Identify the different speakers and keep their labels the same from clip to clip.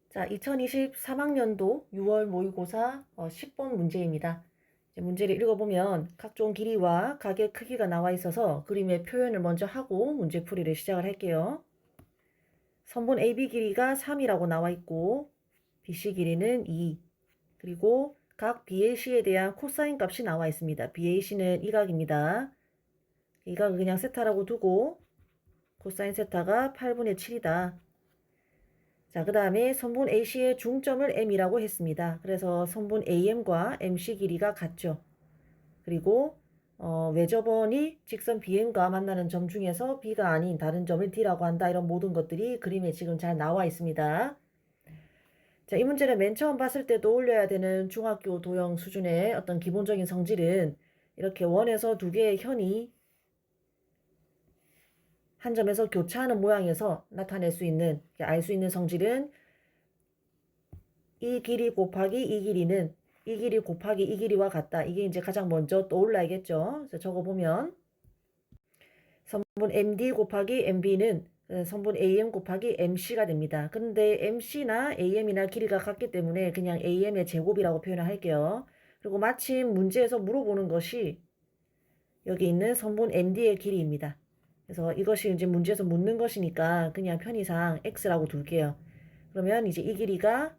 Speaker 1: 자, 2023학년도 6월 모의고사 10번 문제입니다. 이제 문제를 읽어보면 각종 길이와 각의 크기가 나와 있어서 그림의 표현을 먼저 하고 문제 풀이를 시작을 할게요. 선분 AB 길이가 3이라고 나와 있고 BC 길이는 2, 그리고 각 BAC에 대한 코사인 값이 나와 있습니다. BAC는 이 각입니다. 이 각을 그냥 세타라고 두고 코사인 세타가 8분의 7이다. 자, 그 다음에 선분 AC의 중점을 M이라고 했습니다. 그래서 선분 AM과 MC 길이가 같죠. 그리고 외접원이 직선 BM과 만나는 점 중에서 B가 아닌 다른 점을 D라고 한다. 이런 모든 것들이 그림에 지금 잘 나와 있습니다. 자, 이 문제를 맨 처음 봤을 때 떠올려야 되는 중학교 도형 수준의 어떤 기본적인 성질은 이렇게 원에서 두 개의 현이 한 점에서 교차하는 모양에서 나타낼 수 있는, 알 수 있는 성질은 이 길이 곱하기 이 길이는 이 길이 곱하기 이 길이와 같다. 이게 이제 가장 먼저 떠올라야겠죠. 그래서 적어보면 선분 MD 곱하기 MB는 선분 AM 곱하기 MC가 됩니다. 그런데 MC나 AM이나 길이가 같기 때문에 그냥 AM의 제곱이라고 표현을 할게요. 그리고 마침 문제에서 물어보는 것이 여기 있는 선분 MD의 길이입니다. 그래서 이것이 이제 문제에서 묻는 것이니까 그냥 편의상 X라고 둘게요. 그러면 이제 이 길이가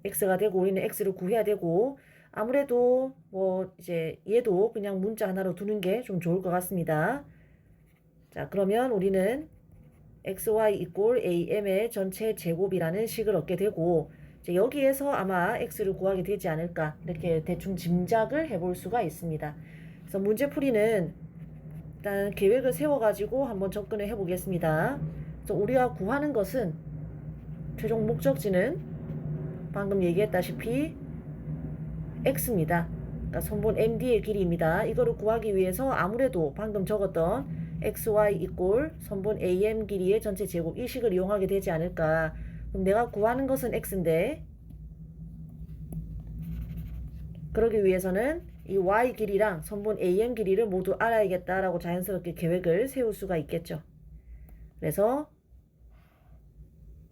Speaker 1: X가 되고 우리는 X를 구해야 되고 아무래도 뭐 이제 얘도 그냥 문자 하나로 두는 게 좀 좋을 것 같습니다. 자, 그러면 우리는 XY 이꼴 AM의 전체 제곱이라는 식을 얻게 되고 이제 여기에서 아마 X를 구하게 되지 않을까 이렇게 대충 짐작을 해볼 수가 있습니다. 그래서 문제풀이는 일단 계획을 세워가지고 한번 접근을 해보겠습니다. 그래서 우리가 구하는 것은 최종 목적지는 방금 얘기했다시피 X입니다. 그러니까 선분 MD의 길이입니다. 이거를 구하기 위해서 아무래도 방금 적었던 XY 이꼴 선분 AM 길이의 전체 제곱 이 식을 이용하게 되지 않을까. 그럼 내가 구하는 것은 X인데 그러기 위해서는 이 Y 길이랑 선분 AM 길이를 모두 알아야겠다라고 자연스럽게 계획을 세울 수가 있겠죠. 그래서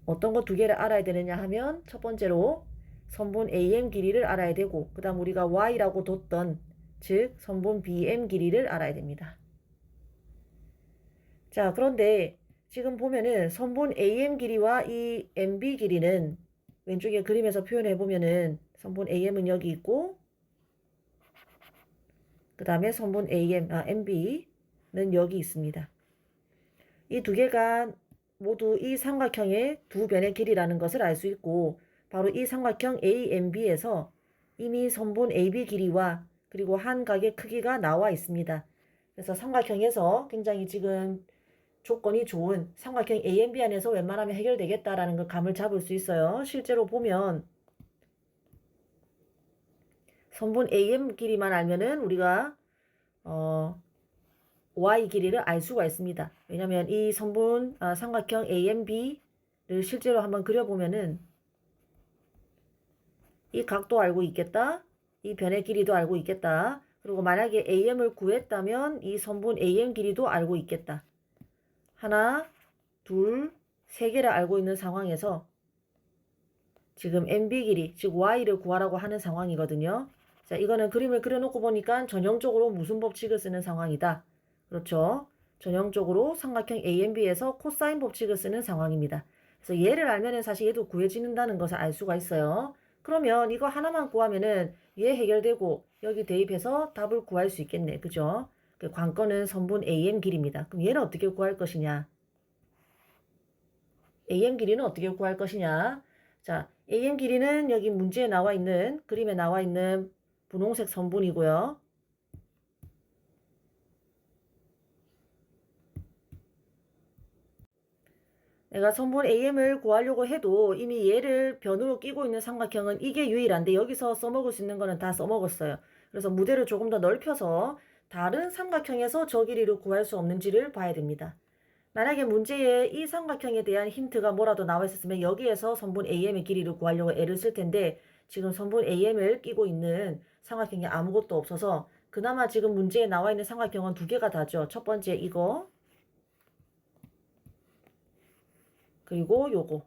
Speaker 1: 어떤 거 두 개를 알아야 되느냐 하면 첫 번째로 선분 AM 길이를 알아야 되고 그 다음 우리가 Y라고 뒀던 즉 선분 BM 길이를 알아야 됩니다. 자, 그런데 지금 보면은 선분 AM 길이와 이 MB 길이는 왼쪽에 그림에서 표현해 보면은 선분 AM은 여기 있고 그 다음에 선분 MB는 여기 있습니다. 이 두 개가 모두 이 삼각형의 두 변의 길이라는 것을 알 수 있고 바로 이 삼각형 AMB에서 이미 선분 AB 길이와 그리고 한 각의 크기가 나와 있습니다. 그래서 삼각형에서 굉장히 지금 조건이 좋은 삼각형 AMB 안에서 웬만하면 해결되겠다라는 걸 감을 잡을 수 있어요. 실제로 보면 선분 AM 길이만 알면은 우리가 Y 길이를 알 수가 있습니다. 왜냐하면 이 선분 삼각형 AMB를 실제로 한번 그려보면은 이 각도 알고 있겠다. 이 변의 길이도 알고 있겠다. 그리고 만약에 AM을 구했다면 이 선분 AM 길이도 알고 있겠다. 하나, 둘, 세 개를 알고 있는 상황에서 지금 MB 길이, 즉 Y를 구하라고 하는 상황이거든요. 자, 이거는 그림을 그려놓고 보니까 전형적으로 무슨 법칙을 쓰는 상황이다. 그렇죠. 전형적으로 삼각형 AMB에서 코사인 법칙을 쓰는 상황입니다. 그래서 얘를 알면은 사실 얘도 구해지는다는 것을 알 수가 있어요. 그러면 이거 하나만 구하면은 얘 해결되고 여기 대입해서 답을 구할 수 있겠네. 그죠? 그 관건은 선분 AM 길이입니다. 그럼 얘는 어떻게 구할 것이냐? AM 길이는 어떻게 구할 것이냐? 자, AM 길이는 여기 문제에 나와 있는, 그림에 나와 있는 분홍색 선분이고요. 내가 선분 AM을 구하려고 해도 이미 얘를 변으로 끼고 있는 삼각형은 이게 유일한데 여기서 써먹을 수 있는 거는 다 써먹었어요. 그래서 무대를 조금 더 넓혀서 다른 삼각형에서 저 길이를 구할 수 없는지를 봐야 됩니다. 만약에 문제에 이 삼각형에 대한 힌트가 뭐라도 나와 있었으면 여기에서 선분 AM의 길이를 구하려고 애를 쓸 텐데 지금 선분 AM을 끼고 있는 삼각형이 아무것도 없어서 그나마 지금 문제에 나와 있는 삼각형은 두 개가 다죠. 첫 번째 이거 그리고 요거.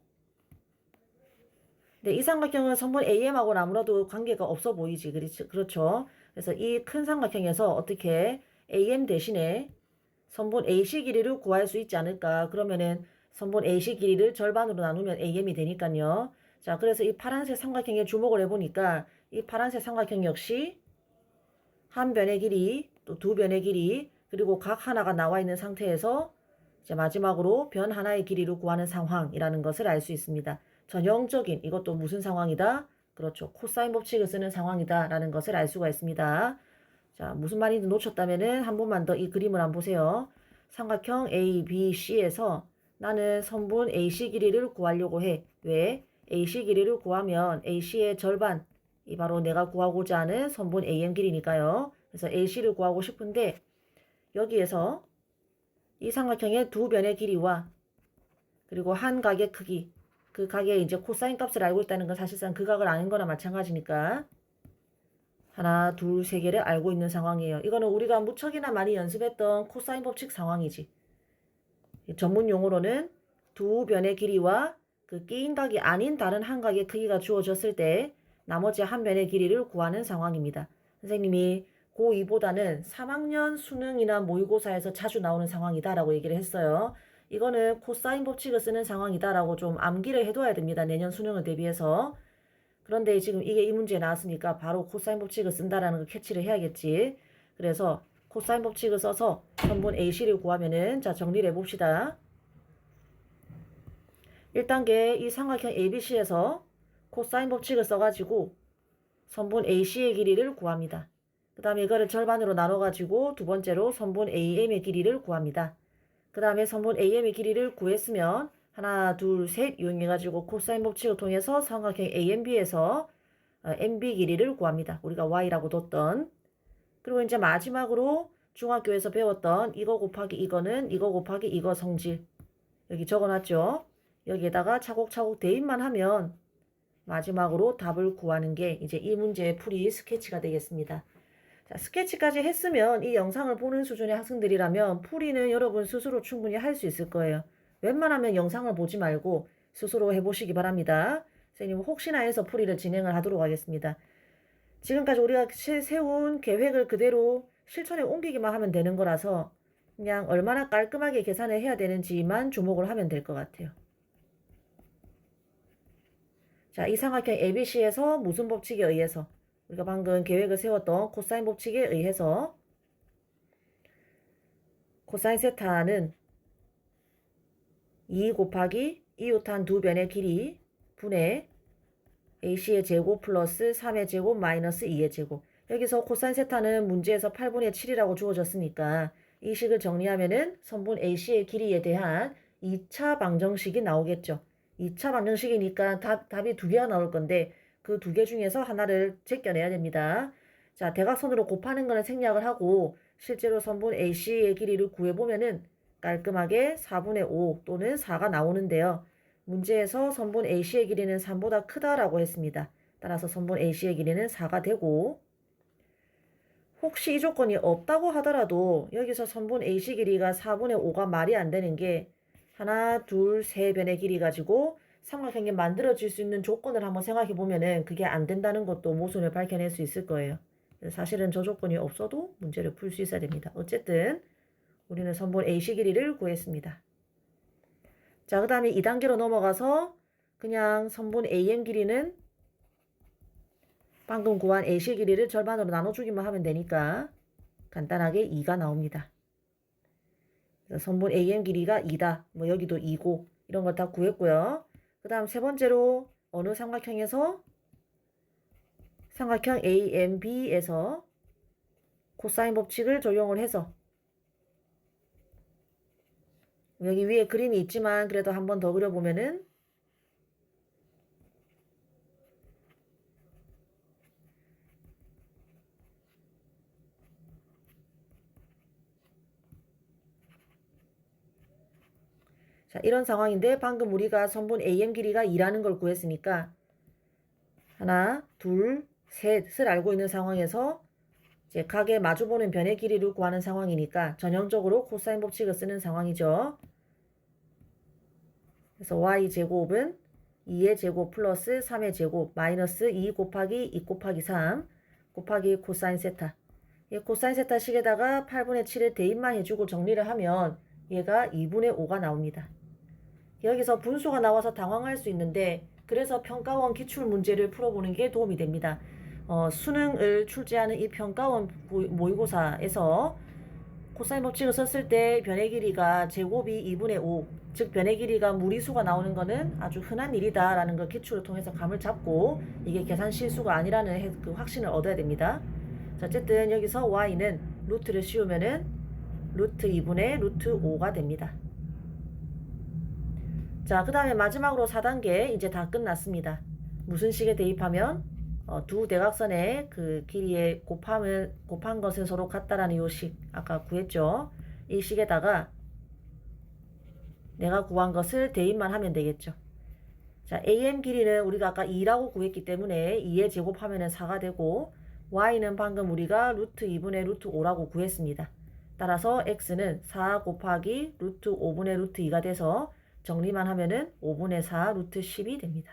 Speaker 1: 근데 이 삼각형은 선분 AM하고는 아무래도 관계가 없어 보이지. 그렇죠. 그래서 이 큰 삼각형에서 어떻게 AM 대신에 선분 AC 길이를 구할 수 있지 않을까. 그러면은 선분 AC 길이를 절반으로 나누면 AM이 되니까요. 자, 그래서 이 파란색 삼각형에 주목을 해보니까 이 파란색 삼각형 역시 한 변의 길이, 또 두 변의 길이, 그리고 각 하나가 나와 있는 상태에서 이제 마지막으로 변 하나의 길이를 구하는 상황이라는 것을 알 수 있습니다. 전형적인 이것도 무슨 상황이다? 그렇죠. 코사인 법칙을 쓰는 상황이다 라는 것을 알 수가 있습니다. 자, 무슨 말인지 놓쳤다면은 한 번만 더 이 그림을 한번 보세요. 삼각형 A, B, C에서 나는 선분 AC 길이를 구하려고 해. 왜? AC 길이를 구하면 AC의 절반, 이 바로 내가 구하고자 하는 선분 AM 길이니까요. 그래서 AC를 구하고 싶은데 여기에서 이 삼각형의 두 변의 길이와 그리고 한 각의 크기, 그 각의 이제 코사인 값을 알고 있다는 건 사실상 그 각을 아는 거나 마찬가지니까 하나, 둘, 세 개를 알고 있는 상황이에요. 이거는 우리가 무척이나 많이 연습했던 코사인 법칙 상황이지. 전문 용어로는 두 변의 길이와 그 끼인 각이 아닌 다른 한 각의 크기가 주어졌을 때 나머지 한 변의 길이를 구하는 상황입니다. 선생님이 고2보다는 3학년 수능이나 모의고사에서 자주 나오는 상황이다라고 얘기를 했어요. 이거는 코사인 법칙을 쓰는 상황이다라고 좀 암기를 해둬야 됩니다. 내년 수능을 대비해서. 그런데 지금 이게 이 문제에 나왔으니까 바로 코사인 법칙을 쓴다라는 걸 캐치를 해야겠지. 그래서 코사인 법칙을 써서 선분 AC를 구하면은 자 정리를 해봅시다. 1단계 이 삼각형 ABC에서 코사인 법칙을 써가지고 선분 AC의 길이를 구합니다. 그 다음에 이거를 절반으로 나눠가지고 두 번째로 선분 AM의 길이를 구합니다. 그 다음에 선분 AM의 길이를 구했으면 하나, 둘, 셋 이용해가지고 코사인 법칙을 통해서 삼각형 AMB에서 MB 길이를 구합니다. 우리가 Y라고 뒀던. 그리고 이제 마지막으로 중학교에서 배웠던 이거 곱하기 이거는 이거 곱하기 이거 성질. 여기 적어놨죠. 여기에다가 차곡차곡 대입만 하면 마지막으로 답을 구하는 게 이제 이 문제의 풀이 스케치가 되겠습니다. 자, 스케치까지 했으면 이 영상을 보는 수준의 학생들이라면 풀이는 여러분 스스로 충분히 할 수 있을 거예요. 웬만하면 영상을 보지 말고 스스로 해보시기 바랍니다. 선생님 혹시나 해서 풀이를 진행을 하도록 하겠습니다. 지금까지 우리가 세운 계획을 그대로 실천에 옮기기만 하면 되는 거라서 그냥 얼마나 깔끔하게 계산을 해야 되는지만 주목을 하면 될 것 같아요. 자, 이 삼각형 ABC에서 무슨 법칙에 의해서 우리가 방금 계획을 세웠던 코사인 법칙에 의해서 코사인 세타는 2 곱하기 이웃한 두 변의 길이 분의 AC의 제곱 플러스 3의 제곱 마이너스 2의 제곱. 여기서 코사인 세타는 문제에서 8분의 7이라고 주어졌으니까 이 식을 정리하면은 선분 AC의 길이에 대한 2차 방정식이 나오겠죠. 2차 방정식이니까 답이 두 개가 나올 건데 그 두 개 중에서 하나를 제껴내야 됩니다. 자, 대각선으로 곱하는 거는 생략을 하고 실제로 선분 AC의 길이를 구해보면은 깔끔하게 4분의 5 또는 4가 나오는데요. 문제에서 선분 AC의 길이는 3보다 크다라고 했습니다. 따라서 선분 AC의 길이는 4가 되고 혹시 이 조건이 없다고 하더라도 여기서 선분 AC 길이가 4분의 5가 말이 안 되는 게 하나, 둘, 세 변의 길이 가지고 삼각형이 만들어질 수 있는 조건을 한번 생각해 보면은 그게 안 된다는 것도 모순을 밝혀낼 수 있을 거예요. 사실은 저 조건이 없어도 문제를 풀 수 있어야 됩니다. 어쨌든 우리는 선분 AC 길이를 구했습니다. 자, 그 다음에 2단계로 넘어가서 그냥 선분 AM 길이는 방금 구한 AC 길이를 절반으로 나눠주기만 하면 되니까 간단하게 2가 나옵니다. 그래서 선분 AM 길이가 2다. 뭐 여기도 2고 이런 걸 다 구했고요. 그 다음 세 번째로 어느 삼각형에서 삼각형 AMB에서 코사인 법칙을 적용을 해서 여기 위에 그림이 있지만 그래도 한 번 더 그려보면은 자, 이런 상황인데 방금 우리가 선분 AM 길이가 2라는 걸 구했으니까 하나, 둘, 셋을 알고 있는 상황에서 이제 각의 마주보는 변의 길이를 구하는 상황이니까 전형적으로 코사인 법칙을 쓰는 상황이죠. 그래서 y제곱은 2의 제곱 플러스 3의 제곱 마이너스 2 곱하기 2 곱하기 3 곱하기 코사인 세타. 코사인 세타 식에다가 8분의 7을 대입만 해주고 정리를 하면 얘가 2분의 5가 나옵니다. 여기서 분수가 나와서 당황할 수 있는데 그래서 평가원 기출 문제를 풀어보는 게 도움이 됩니다. 수능을 출제하는 이 평가원 모의고사에서 코사인 법칙을 썼을 때 변의 길이가 제곱이 2분의 5, 즉 변의 길이가 무리수가 나오는 것은 아주 흔한 일이다라는 걸 기출을 통해서 감을 잡고 이게 계산 실수가 아니라는 그 확신을 얻어야 됩니다. 자, 어쨌든 여기서 y는 루트를 씌우면은 루트 2분의 루트 5가 됩니다. 자, 그 다음에 마지막으로 4단계 이제 다 끝났습니다. 무슨 식에 대입하면 두 대각선의 그 길이의 곱한 것은 서로 같다라는 요 식 아까 구했죠. 이 식에다가 내가 구한 것을 대입만 하면 되겠죠. 자, AM 길이는 우리가 아까 2라고 구했기 때문에 2의 제곱하면 4가 되고 y는 방금 우리가 루트 2분의 루트 5라고 구했습니다. 따라서 x는 4 곱하기 루트 5분의 루트 2가 돼서 정리만 하면은 5분의 4 루트 10이 됩니다.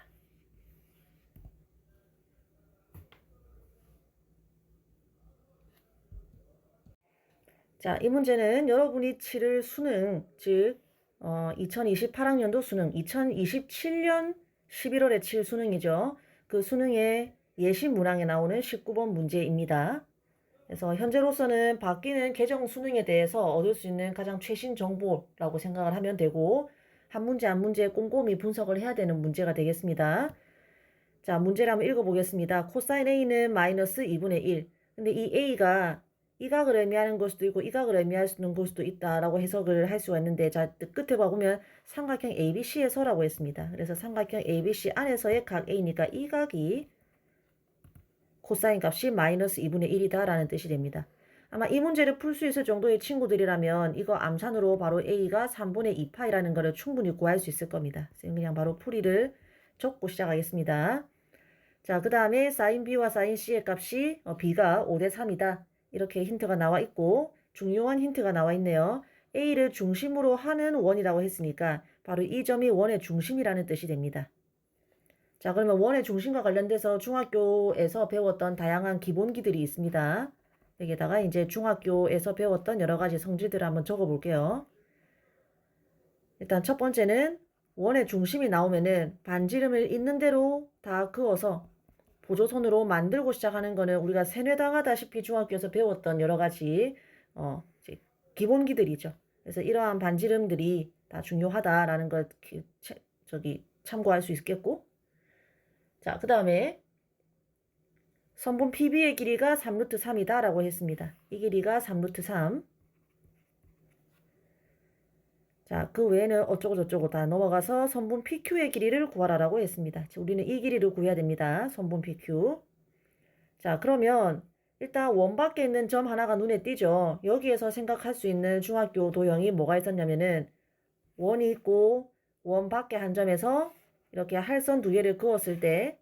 Speaker 1: 자, 이 문제는 여러분이 치를 수능, 즉 2028학년도 수능, 2027년 11월에 칠 수능이죠. 그 수능의 예시 문항에 나오는 19번 문제입니다. 그래서 현재로서는 바뀌는 개정 수능에 대해서 얻을 수 있는 가장 최신 정보라고 생각을 하면 되고 한 문제 한 문제 꼼꼼히 분석을 해야 되는 문제가 되겠습니다. 자, 문제를 한번 읽어보겠습니다. 코사인 A는 마이너스 2분의 1. 근데 이 A가 이 각을 의미하는 걸 수도 있고 이 각을 의미할 수 있는 걸 수도 있다라고 해석을 할 수가 있는데 자, 끝에 보면 삼각형 ABC에서라고 했습니다. 그래서 삼각형 ABC 안에서의 각 A니까 이 각이 코사인 값이 마이너스 2분의 1이다 라는 뜻이 됩니다. 아마 이 문제를 풀 수 있을 정도의 친구들이라면 이거 암산으로 바로 A가 3분의 2파이라는 것을 충분히 구할 수 있을 겁니다. 그냥 바로 풀이를 적고 시작하겠습니다. 자, 그 다음에 사인 B와 사인 C의 값이 B가 5대 3이다. 이렇게 힌트가 나와 있고 중요한 힌트가 나와 있네요. A를 중심으로 하는 원이라고 했으니까 바로 이 점이 원의 중심이라는 뜻이 됩니다. 자, 그러면 원의 중심과 관련돼서 중학교에서 배웠던 다양한 기본기들이 있습니다. 여기다가 이제 중학교에서 배웠던 여러 가지 성질들을 한번 적어 볼게요. 일단 첫 번째는 원의 중심이 나오면은 반지름을 있는 대로 다 그어서 보조선으로 만들고 시작하는 거는 우리가 세뇌당하다시피 중학교에서 배웠던 여러 가지 기본기들이죠. 그래서 이러한 반지름들이 다 중요하다라는 걸 참고할 수 있겠고 자, 그 다음에 선분 PB의 길이가 3루트 3이다 라고 했습니다. 이 길이가 3루트 3. 자, 그 외에는 어쩌고 저쩌고 다 넘어가서 선분 PQ의 길이를 구하라라고 했습니다. 우리는 이 길이를 구해야 됩니다. 선분 PQ. 자, 그러면 일단 원 밖에 있는 점 하나가 눈에 띄죠. 여기에서 생각할 수 있는 중학교 도형이 뭐가 있었냐면은 원이 있고 원 밖에 한 점에서 이렇게 할선 두 개를 그었을 때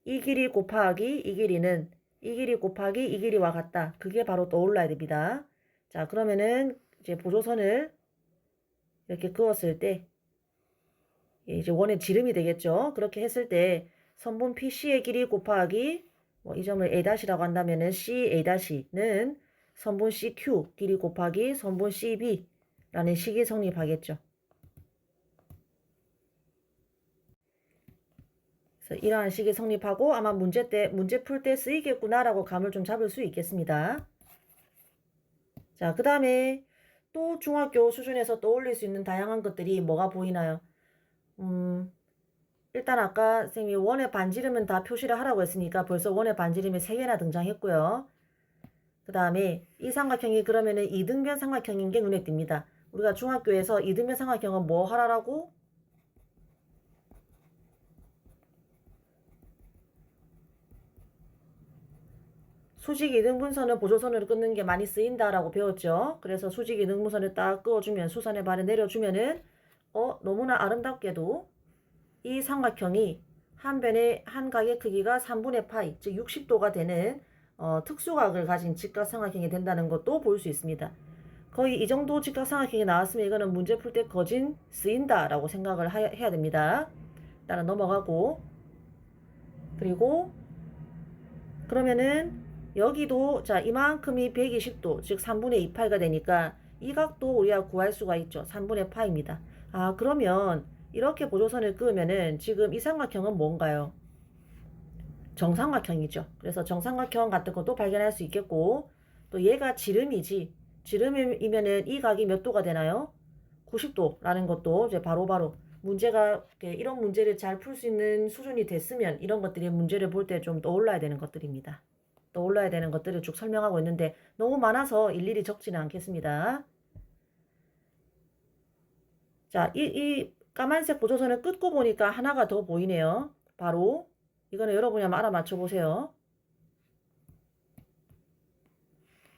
Speaker 1: 이 길이 곱하기 이 길이는 이 길이 곱하기 이 길이와 같다. 그게 바로 떠올라야 됩니다. 자, 그러면은 이제 보조선을 이렇게 그었을 때 이제 원의 지름이 되겠죠. 그렇게 했을 때 선분 PC의 길이 곱하기 이 점을 A'라고 한다면은 CA'는 선분 CQ 길이 곱하기 선분 CB라는 식이 성립하겠죠. 그래서 이러한 식이 성립하고 아마 문제 풀 때 쓰이겠구나라고 감을 좀 잡을 수 있겠습니다. 자, 그 다음에 또 중학교 수준에서 떠올릴 수 있는 다양한 것들이 뭐가 보이나요? 일단 아까 선생님이 원의 반지름은 다 표시를 하라고 했으니까 벌써 원의 반지름이 3개나 등장했고요. 그 다음에 이 삼각형이 그러면은 이등변 삼각형인 게 눈에 띕니다. 우리가 중학교에서 이등변 삼각형은 뭐 하라고? 수직 이등분선을 보조선으로 끊는 게 많이 쓰인다라고 배웠죠. 그래서 수직 이등분선을 딱 그어주면 수선의 발을 내려주면은 너무나 아름답게도 이 삼각형이 한 변의 한 각의 크기가 3분의 파이 즉 60도가 되는 특수각을 가진 직각 삼각형이 된다는 것도 볼 수 있습니다. 거의 이 정도 직각삼각형이 나왔으면 이거는 문제 풀 때 거진 쓰인다 라고 생각을 해야 됩니다. 일단은 넘어가고, 그리고 그러면은 여기도 자 이만큼이 120도 즉 3분의 2파이가 되니까 이 각도 우리가 구할 수가 있죠. 3분의 파입니다. 아 그러면 이렇게 보조선을 그으면은 지금 이 삼각형은 뭔가요? 정삼각형이죠. 그래서 정삼각형 같은 것도 발견할 수 있겠고, 또 얘가 지름이지. 지름이면은 이 각이 몇 도가 되나요? 90도라는 것도 이제 바로바로 문제가 이런 문제를 잘 풀 수 있는 수준이 됐으면 이런 것들이 문제를 볼 때 좀 떠올라야 되는 것들입니다. 떠올라야 되는 것들을 쭉 설명하고 있는데 너무 많아서 일일이 적지는 않겠습니다. 자, 이 까만색 보조선을 긋고 보니까 하나가 더 보이네요. 바로 이거는 여러분이 한번 알아맞혀 보세요.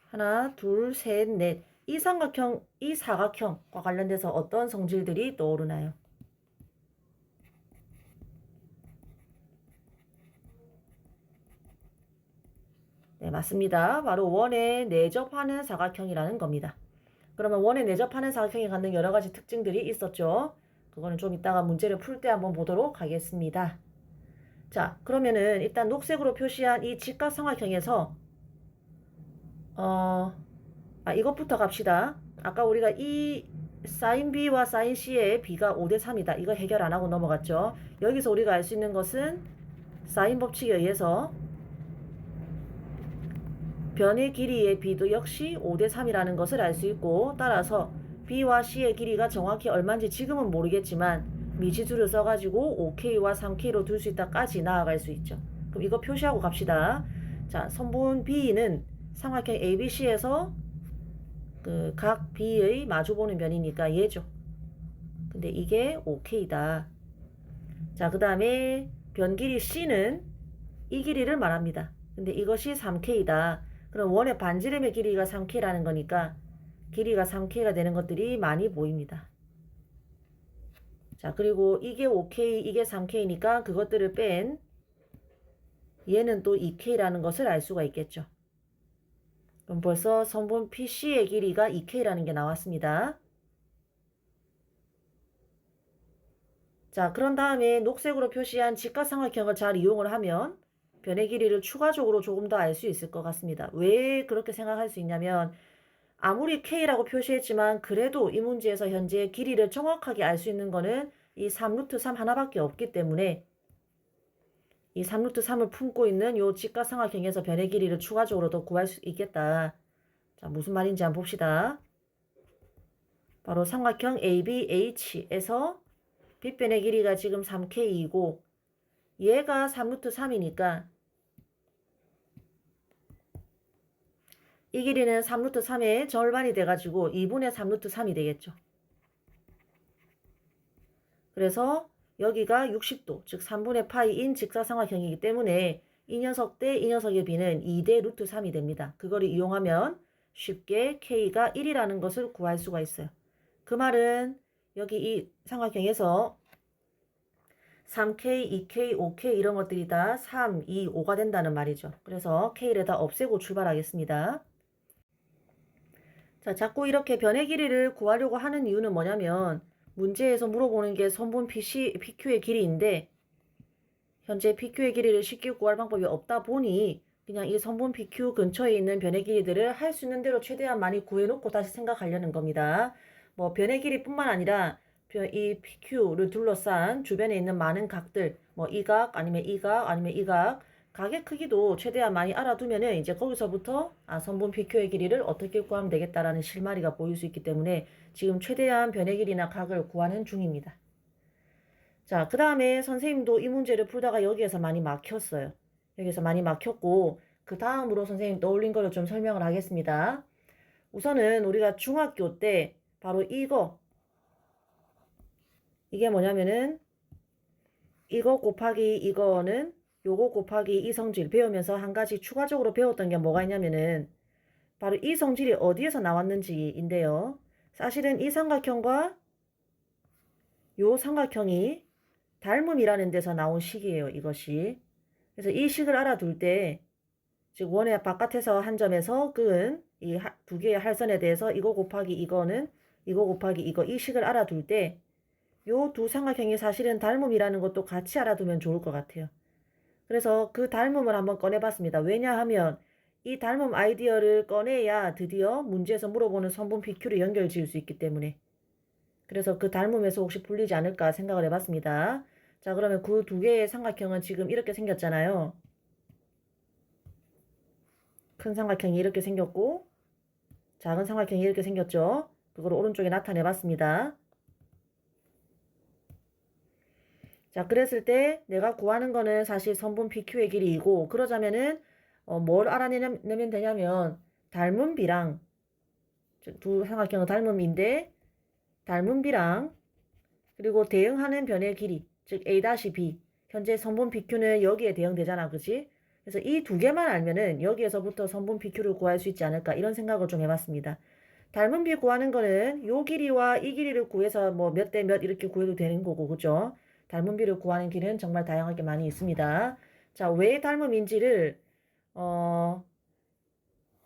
Speaker 1: 하나, 둘, 셋, 넷. 이 삼각형, 이 사각형과 관련돼서 어떤 성질들이 떠오르나요? 네, 맞습니다. 바로 원에 내접하는 사각형이라는 겁니다. 그러면 원에 내접하는 사각형이 갖는 여러 가지 특징들이 있었죠. 그거는 좀 이따가 문제를 풀 때 한번 보도록 하겠습니다. 자, 그러면은 일단 녹색으로 표시한 이 직각삼각형에서 이것부터 갑시다. 아까 우리가 이 사인 B와 사인 C의 B가 5대 3이다. 이거 해결 안 하고 넘어갔죠. 여기서 우리가 알 수 있는 것은 사인 법칙에 의해서 변의 길이의 B도 역시 5대 3이라는 것을 알 수 있고, 따라서 B와 C의 길이가 정확히 얼마인지 지금은 모르겠지만 미지수를 써가지고 5K와 3K로 둘 수 있다까지 나아갈 수 있죠. 그럼 이거 표시하고 갑시다. 자, 선분 B는 삼각형 ABC에서 그 각 B의 마주보는 면이니까 얘죠. 근데 이게 5K다. 자, 그 다음에 변 길이 C는 이 길이를 말합니다. 근데 이것이 3K다. 그럼 원의 반지름의 길이가 3K라는 거니까 길이가 3K가 되는 것들이 많이 보입니다. 자, 그리고 이게 5K, 이게 3K니까 그것들을 뺀 얘는 또 2K라는 것을 알 수가 있겠죠. 그럼 벌써 선분 PC의 길이가 2K라는 게 나왔습니다. 자, 그런 다음에 녹색으로 표시한 직각삼각형을 잘 이용을 하면 변의 길이를 추가적으로 조금 더 알 수 있을 것 같습니다. 왜 그렇게 생각할 수 있냐면 아무리 K라고 표시했지만 그래도 이 문제에서 현재 길이를 정확하게 알 수 있는 거는 이 3루트 3 하나밖에 없기 때문에 이 3루트 3을 품고 있는 요 직각삼각형에서 변의 길이를 추가적으로 더 구할 수 있겠다. 자, 무슨 말인지 한번 봅시다. 바로 삼각형 ABH에서 빗변의 길이가 지금 3K이고 얘가 3루트 3이니까 이 길이는 3루트 3의 절반이 돼가지고 2분의 3루트 3이 되겠죠. 그래서 여기가 60도, 즉 3분의 파이인 직사삼각형이기 때문에 이 녀석 대 이 녀석의 비는 2대 루트 3이 됩니다. 그거를 이용하면 쉽게 K가 1이라는 것을 구할 수가 있어요. 그 말은 여기 이 삼각형에서 3K, 2K, 5K 이런 것들이 다 3, 2, 5가 된다는 말이죠. 그래서 K를 다 없애고 출발하겠습니다. 자, 자꾸 이렇게 변의 길이를 구하려고 하는 이유는 뭐냐면 문제에서 물어보는 게 선분 PQ의 길이인데 현재 PQ의 길이를 쉽게 구할 방법이 없다 보니 그냥 이 선분 PQ 근처에 있는 변의 길이들을 할 수 있는 대로 최대한 많이 구해놓고 다시 생각하려는 겁니다. 뭐 변의 길이뿐만 아니라 이 PQ를 둘러싼 주변에 있는 많은 각들, 뭐 이 각 아니면 이 각 아니면 이 각, 각의 크기도 최대한 많이 알아두면은 이제 거기서부터 선분 PQ의 길이를 어떻게 구하면 되겠다라는 실마리가 보일 수 있기 때문에 지금 최대한 변의 길이나 각을 구하는 중입니다. 자, 그 다음에 선생님도 이 문제를 풀다가 여기에서 많이 막혔어요. 여기서 많이 막혔고 그 다음으로 선생님 떠올린 거를 좀 설명을 하겠습니다. 우선은 우리가 중학교 때 바로 이게 뭐냐면은 이거 곱하기 이거는 요거 곱하기 이 성질 배우면서 한 가지 추가적으로 배웠던 게 뭐가 있냐면은 바로 이 성질이 어디에서 나왔는지인데요. 사실은 이 삼각형과 요 삼각형이 닮음이라는 데서 나온 식이에요. 이것이. 그래서 이 식을 알아둘 때 즉 원의 바깥에서 한 점에서 그은 이 두 개의 할선에 대해서 이거 곱하기 이거는 이거 곱하기 이거 이 식을 알아둘 때 요 두 삼각형이 사실은 닮음이라는 것도 같이 알아두면 좋을 것 같아요. 그래서 그 닮음을 한번 꺼내봤습니다. 왜냐하면 이 닮음 아이디어를 꺼내야 드디어 문제에서 물어보는 선분 PQ를 연결 지을 수 있기 때문에. 그래서 그 닮음에서 혹시 풀리지 않을까 생각을 해봤습니다. 자, 그러면 그 두 개의 삼각형은 지금 이렇게 생겼잖아요. 큰 삼각형이 이렇게 생겼고 작은 삼각형이 이렇게 생겼죠. 그걸 오른쪽에 나타내봤습니다. 자, 그랬을 때 내가 구하는 거는 사실 선분 PQ의 길이이고 그러자면은 뭘 알아내면 되냐면 닮은 B랑 두 삼각형은 닮음인데 닮은 B랑 그리고 대응하는 변의 길이 즉 A-B 현재 선분 PQ는 여기에 대응되잖아. 그치? 그래서 이 두 개만 알면은 여기에서부터 선분 PQ를 구할 수 있지 않을까 이런 생각을 좀 해봤습니다. 닮은 B 구하는 거는 요 길이와 이 길이를 구해서 뭐 몇 대 몇 이렇게 구해도 되는 거고 그죠? 닮은 B를 구하는 길은 정말 다양하게 많이 있습니다. 자, 왜 닮음인지를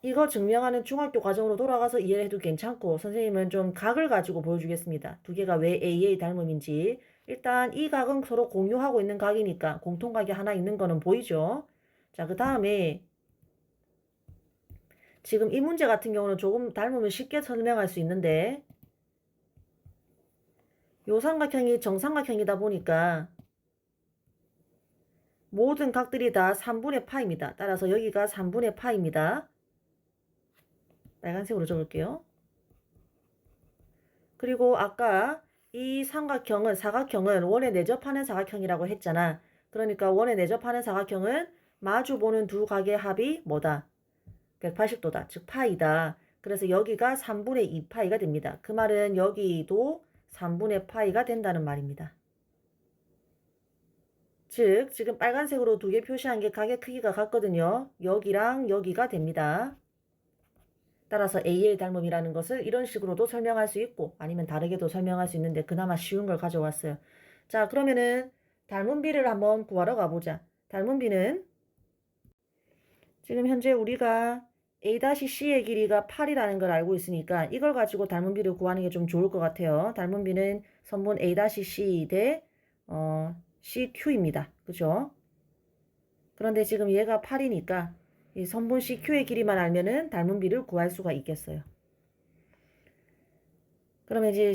Speaker 1: 이거 증명하는 중학교 과정으로 돌아가서 이해를 해도 괜찮고 선생님은 좀 각을 가지고 보여주겠습니다. 두 개가 왜 AA 닮음인지. 일단 이 각은 서로 공유하고 있는 각이니까 공통각이 하나 있는 거는 보이죠? 자, 그 다음에 지금 이 문제 같은 경우는 조금 닮음을 쉽게 설명할 수 있는데 요 삼각형이 정삼각형이다 보니까 모든 각들이 다 3분의 파입니다. 따라서 여기가 3분의 파입니다. 빨간색으로 적을게요. 그리고 아까 이 사각형은 원에 내접하는 사각형이라고 했잖아. 그러니까 원에 내접하는 사각형은 마주보는 두 각의 합이 뭐다? 180도다. 즉 파이다. 그래서 여기가 3분의 2파이가 됩니다. 그 말은 여기도 3분의 파이가 된다는 말입니다. 즉 지금 빨간색으로 두 개 표시한 게 각의 크기가 같거든요. 여기랑 여기가 됩니다. 따라서 A의 닮음이라는 것을 이런 식으로도 설명할 수 있고 아니면 다르게도 설명할 수 있는데 그나마 쉬운 걸 가져왔어요. 자, 그러면은 닮은 B를 한번 구하러 가보자. 닮은 B는 지금 현재 우리가 A-C의 길이가 8이라는 걸 알고 있으니까 이걸 가지고 닮은 B를 구하는 게 좀 좋을 것 같아요. 닮은 B는 선분 A-C 대 CQ입니다. 그죠? 그런데 지금 얘가 8이니까 이 선분 CQ의 길이만 알면은 닮은 B를 구할 수가 있겠어요. 그러면 이제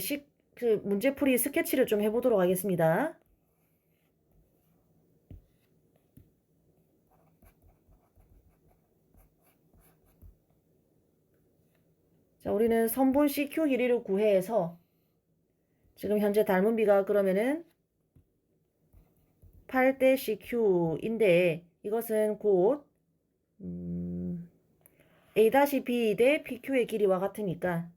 Speaker 1: 그 문제풀이 스케치를 좀 해보도록 하겠습니다. 자, 우리는 선분 CQ 길이를 구해서 지금 현재 닮은 B가 그러면은 8대 CQ인데 이것은 곧 A-B 대 PQ의 길이와 같으니까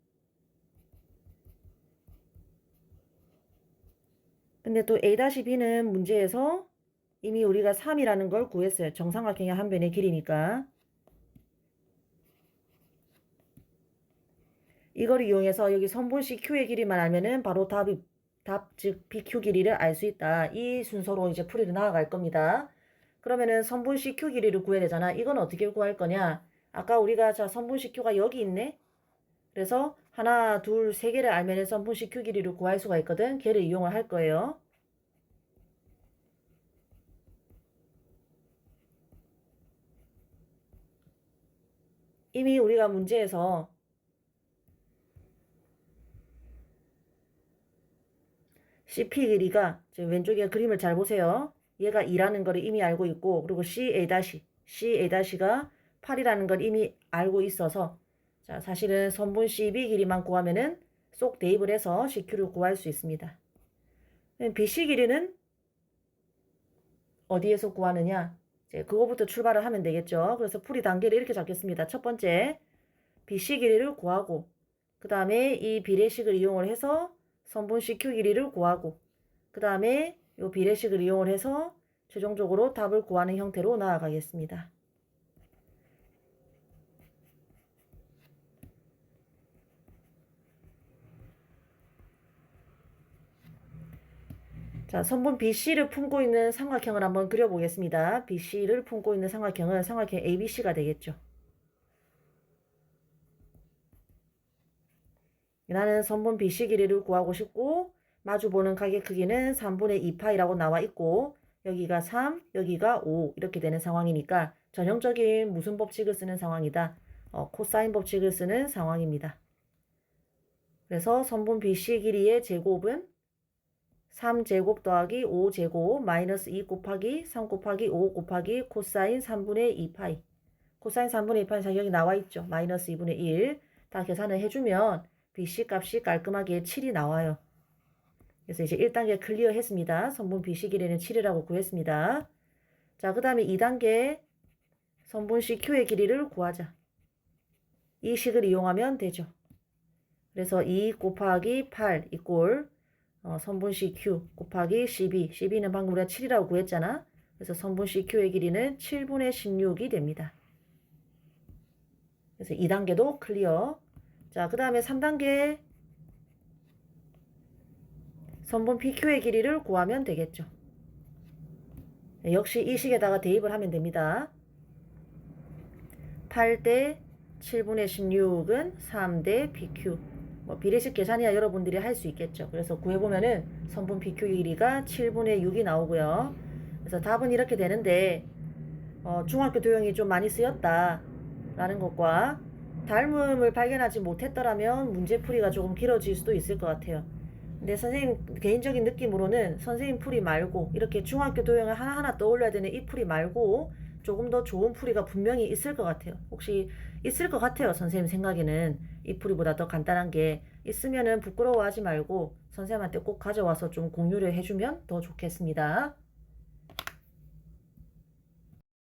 Speaker 1: 근데 또 A-B는 문제에서 이미 우리가 3이라는 걸 구했어요. 정삼각형의 한 변의 길이니까. 이걸 이용해서 여기 선분 CQ의 길이만 알면은 바로 즉 PQ 길이를 알 수 있다. 이 순서로 이제 풀이를 나아갈 겁니다. 그러면은 선분 CQ 길이를 구해야 되잖아. 이건 어떻게 구할 거냐? 아까 우리가 자 선분 CQ가 여기 있네. 그래서 하나, 둘, 세 개를 알면은 선분 CQ 길이를 구할 수가 있거든. 걔를 이용을 할 거예요. 이미 우리가 문제에서 CP 길이가 지금 왼쪽에 그림을 잘 보세요. 얘가 2라는 걸 이미 알고 있고 그리고 CA-가 8이라는 걸 이미 알고 있어서 자, 사실은 선분 CB 길이만 구하면은 쏙 대입을 해서 CQ를 구할 수 있습니다. BC 길이는 어디에서 구하느냐? 이제 그거부터 출발을 하면 되겠죠. 그래서 풀이 단계를 이렇게 잡겠습니다. 첫 번째, BC 길이를 구하고 그 다음에 이 비례식을 이용을 해서 선분 CQ 길이를 구하고 그 다음에 이 비례식을 이용을 해서 최종적으로 답을 구하는 형태로 나아가겠습니다. 자, 선분 BC를 품고 있는 삼각형을 한번 그려보겠습니다. BC를 품고 있는 삼각형은 삼각형 ABC가 되겠죠. 나는 선분 BC 길이를 구하고 싶고 마주보는 가게 크기는 3분의 2파이라고 나와 있고 여기가 3, 여기가 5 이렇게 되는 상황이니까 전형적인 무슨 법칙을 쓰는 상황이다. 코사인 법칙을 쓰는 상황입니다. 그래서 선분 BC 길이의 제곱은 3제곱 더하기 5제곱 마이너스 2 곱하기 3 곱하기 5 곱하기 코사인 3분의 2파이. 코사인 3분의 2파이 여기 나와 있죠. 마이너스 2분의 1. 다 계산을 해주면 BC 값이 깔끔하게 7이 나와요. 그래서 이제 1단계 클리어 했습니다. 선분 BC 길이는 7이라고 구했습니다. 자, 그 다음에 2단계 선분 CQ의 길이를 구하자. 이 식을 이용하면 되죠. 그래서 2 곱하기 8 이꼴 선분 CQ 곱하기 CB. CB는 방금 우리가 7이라고 구했잖아. 그래서 선분 CQ의 길이는 7분의 16이 됩니다. 그래서 2단계도 클리어. 자, 그 다음에 3단계 선분 PQ의 길이를 구하면 되겠죠. 역시 이 식에다가 대입을 하면 됩니다. 8대 7분의 16은 3대 PQ. 비례식 계산이야 여러분들이 할 수 있겠죠. 그래서 구해보면은 선분 PQ 길이가 7분의 6이 나오고요. 그래서 답은 이렇게 되는데 중학교 도형이 좀 많이 쓰였다 라는 것과 닮음을 발견하지 못했더라면 문제풀이가 조금 길어질 수도 있을 것 같아요. 근데 선생님 개인적인 느낌으로는 선생님 풀이 말고 이렇게 중학교 도형을 하나하나 떠올려야 되는 이 풀이 말고 조금 더 좋은 풀이가 분명히 있을 것 같아요. 혹시 있을 것 같아요. 선생님 생각에는 이 풀이보다 더 간단한 게 있으면은 부끄러워하지 말고 선생님한테 꼭 가져와서 좀 공유를 해주면 더 좋겠습니다.